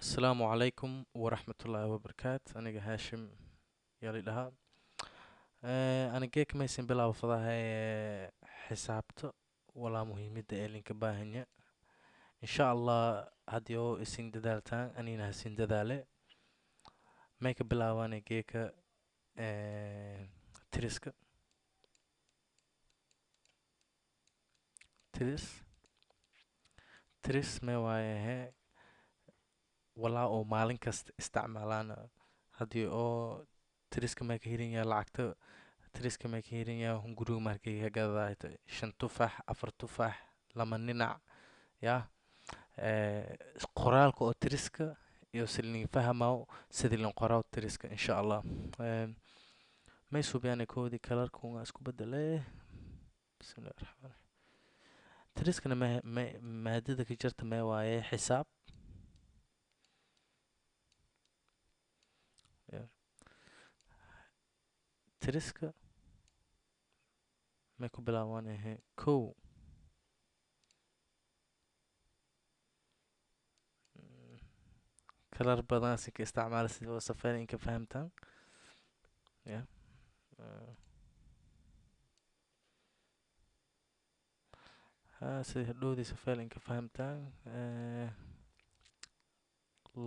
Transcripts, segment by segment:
السلام عليكم ورحمة الله وبركاته. أنا هاشم يلي لها. أنا جيك ميسن بلا وفضاها حسابته ولا مهمة إلين كباهنيا إن شاء الله. هديو إسين ددالتان أنينا هسين ددالة ميك بلا وانا جيك تريسك تريس تريس ما وايه ولا أو مالين كاست استعمالانا هديو تريسك ما كهيرين يا لعكتو tiriska ma ka helayaa hunguriga markay ka gadaato 5 tufaax 4 tufaax lama ninac ya qoraalka oo tiriska iyo silin fahmaw sidii loo qoraa tiriska insha Allah. may suubyaan koodi kalarka waa isku bedelay. bismillaahir rahmaanir rahiim. tiriskana maadada ka jirta ma waaye xisaab. Ya, tiriska may ku bilaabaan kow kalar badan si ka isticmaala si oo safar in ka fahamtaan. Ya, si hadhoodii safar in ka fahamtaan.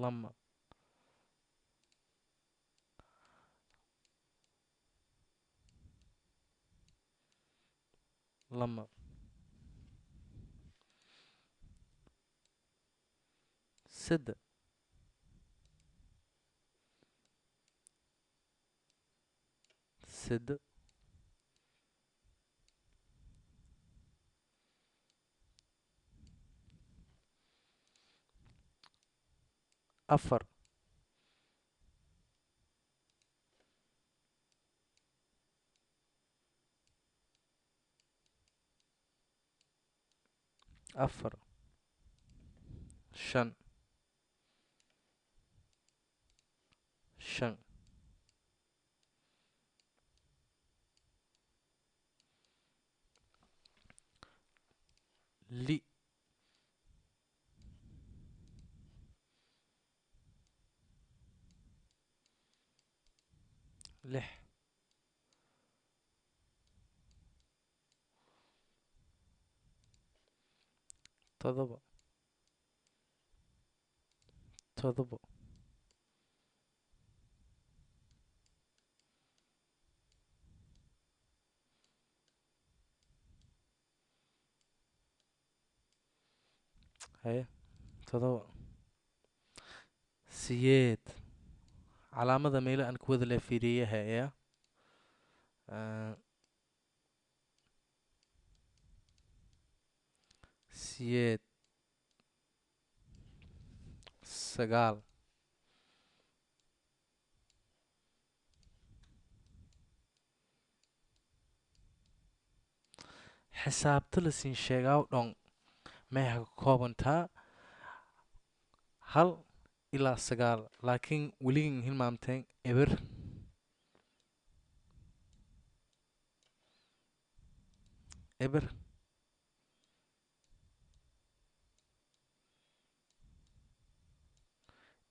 lama lama saddex saddex afar afar shan shan li lix todoba todoba haye todoba siyeed calaamada meelo aan ku wada la fiiriyay haya siyeed sagaal xisaabta la siin sheegaa dhon meexa ka koobantaa hal ilaa sagaal laakiin weligin hilmaamteen eber eber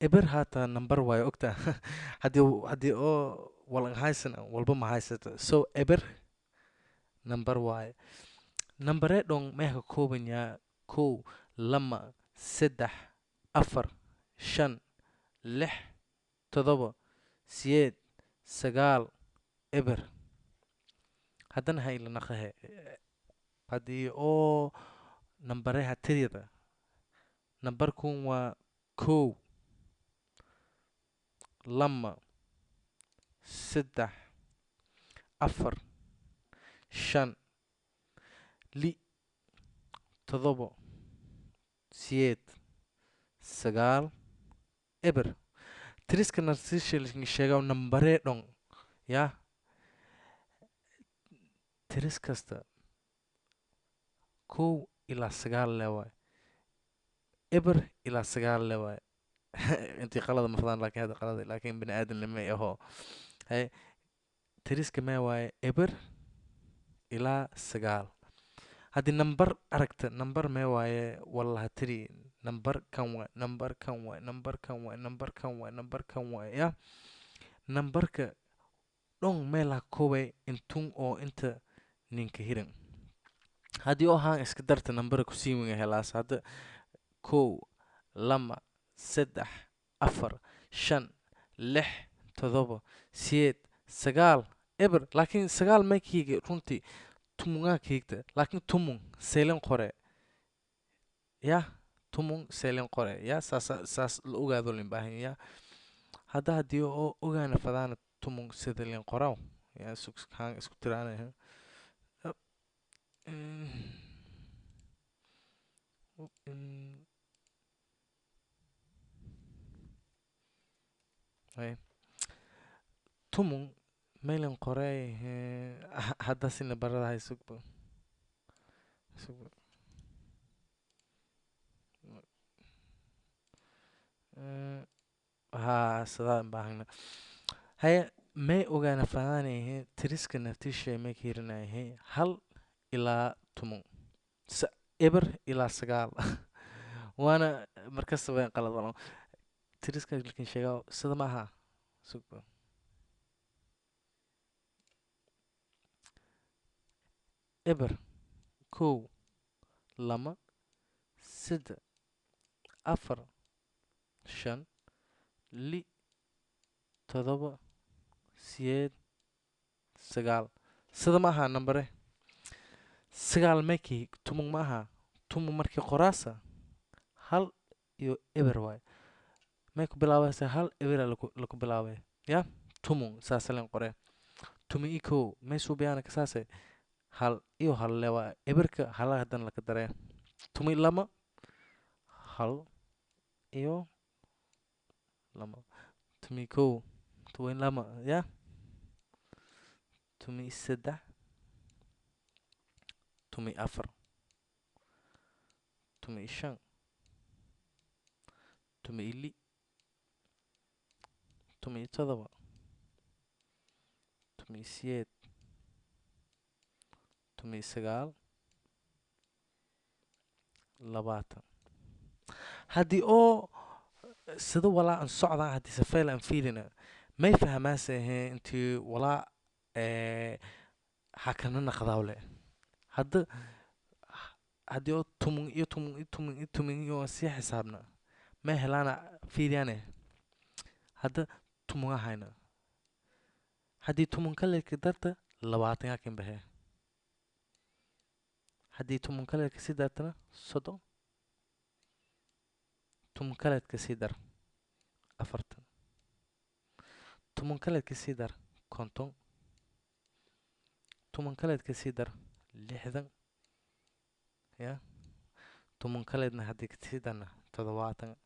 eber haataa number waayo ogtaa. haddii oo walan haysan walba ma haysato so eber number waaye. nambaree dhon meexa ka kooban yaa kow lama saddex afar shan lix todoba siyeed sagaal eber. haddana ha ila naqahe haddii oo nambareha tirida nambarkun waa kow lama saddex afar shan li todoba siyeed sagaal eber. tiriska narsisha sheegaa nambaree dhon yaa tiris kasta kow ilaa sagaal le waay eber ilaa sagaal le waay. intii qalada mafadaan laakiin hadda qalada laakiin bini aadan lama aho. hay tiriska mee waaye eber ilaa sagaal. haddii nambar aragta nambar mee waaye wallaha tiri numberkan waa ya numberka dhon meela koobay intun oo inta ninka hiran haddii oo haan iska darta number ku sii winga helaas hadda kow lama saddex afar shan lix todoba sideed sagaal eber laakiin sagaal may kiiga runtii tumungaa kiigta laakiin tumun seelen qore ya tumun seelen qore ya saas la ogaado lin baahan ya hadda haddii oo ogaana fadaana tumun sida lin qoraw ya haan isku tiraanaya tumun mailan qoray hadda sina baradahay sugba ها صدام باهنا هي ما وجانا فاني هي تريسك نفتيش ما كيرنا هي هل إلى تمون إبر إلى سجال وأنا مركز بين قلب والله تريسك لكن شيء صدمها سوق إبر كو لما سد أفر شن لي تضرب سيد سجال صدمها نمبره sagaal meekii tumung maaha tumung markii qoraasa hal iyo eber waay may ku bilaabaysa hal ebera laku bilaabay ya tumung saasalen qore tumi iko may suubiyaana kasaase hal iyo hal lewa eberka hala hadan laka daree tumi lama hal iyo lama tumi ko tumi lama ya tumi saddex tumi afar tumi shan tumi li tumi todoba tumi sideed tumi sagaal labaatan haddii oo sida walaa aan socdaa haddii safeel aan fiirina may fahmaase ahee intii walaa hakana naqdaawle hadda haddii oo tumun iyo sii xisaabna may helaana fiiriyaane hadda tumunga hayna haddii tumun kaleedka darta labaatan yakin bahe haddii tumun kaleedka sii dartana soddon tumun kaleedka sii dar afartan tumun kaleedka sii dar konton tumun kaleedka sii dar lixdan ya tumun kaleedna haddii kasii darna toddobaatan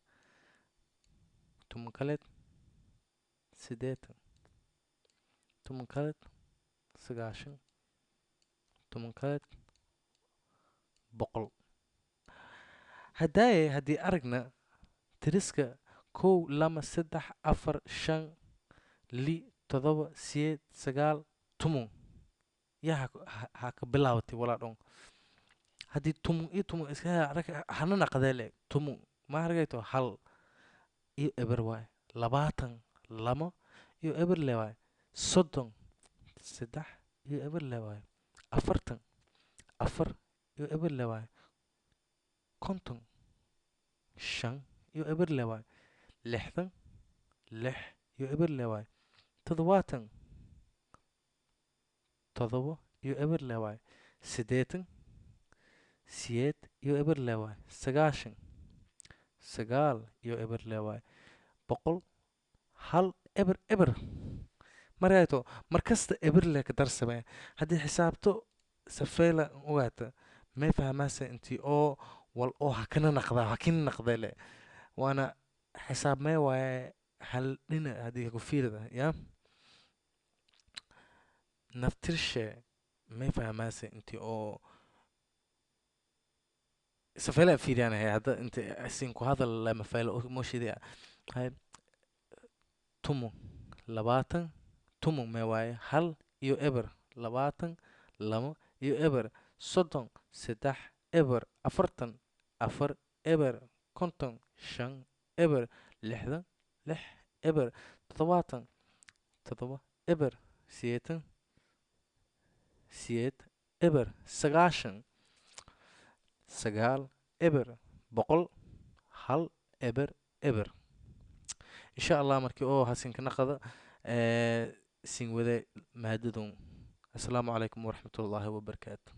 tumun kaleed siddeetan tumun kaleed sagaashan tumun kaleed boqol haddaaye haddii aragna tiriska kow lama saddex afar shan li todoba sideed sagaal tumun yaa ha ka bilaawatay walaa dhon haddii tumun iyo tumun iska hana naqdeele tumun ma hargayto hal iyo eber waay labaatan lama iyo eber le waay soddon saddex iyo eber le waay afartan afar iyo eber le waay konton shan iyo eber le waay lixdan lix iyo eber le waay toddobaatan todoba iyo eber le waay siddeetan sideed iyo eber le waay sagaashan sagaal iyo eber le waay boqol hal eber eber marayto markasta eber le ka darsamee haddii xisaabto safeela ogaata may fahmaase intii oo wal oo hakana naqdele waana xisaab may waaye hal dhina haddii ku fiirida ya naftirshe may fahmaase intii oo safeela fiiriyaan hadda inta asin ku hadal lama failo moshidi hay tumun labaatan tumun may waaye hal iyo eber labaatan lama iyo eber soddon saddex eber afartan afar eber konton shan eber lixdan lix eber toddobaatan toddoba eber sideetan sideed eber sagaashan sagaal eber boqol hal eber eber insha allah markii oo hasinka naqada sin wada maadadun assalaamu calaykum waraxmatullaahi wabarakaatu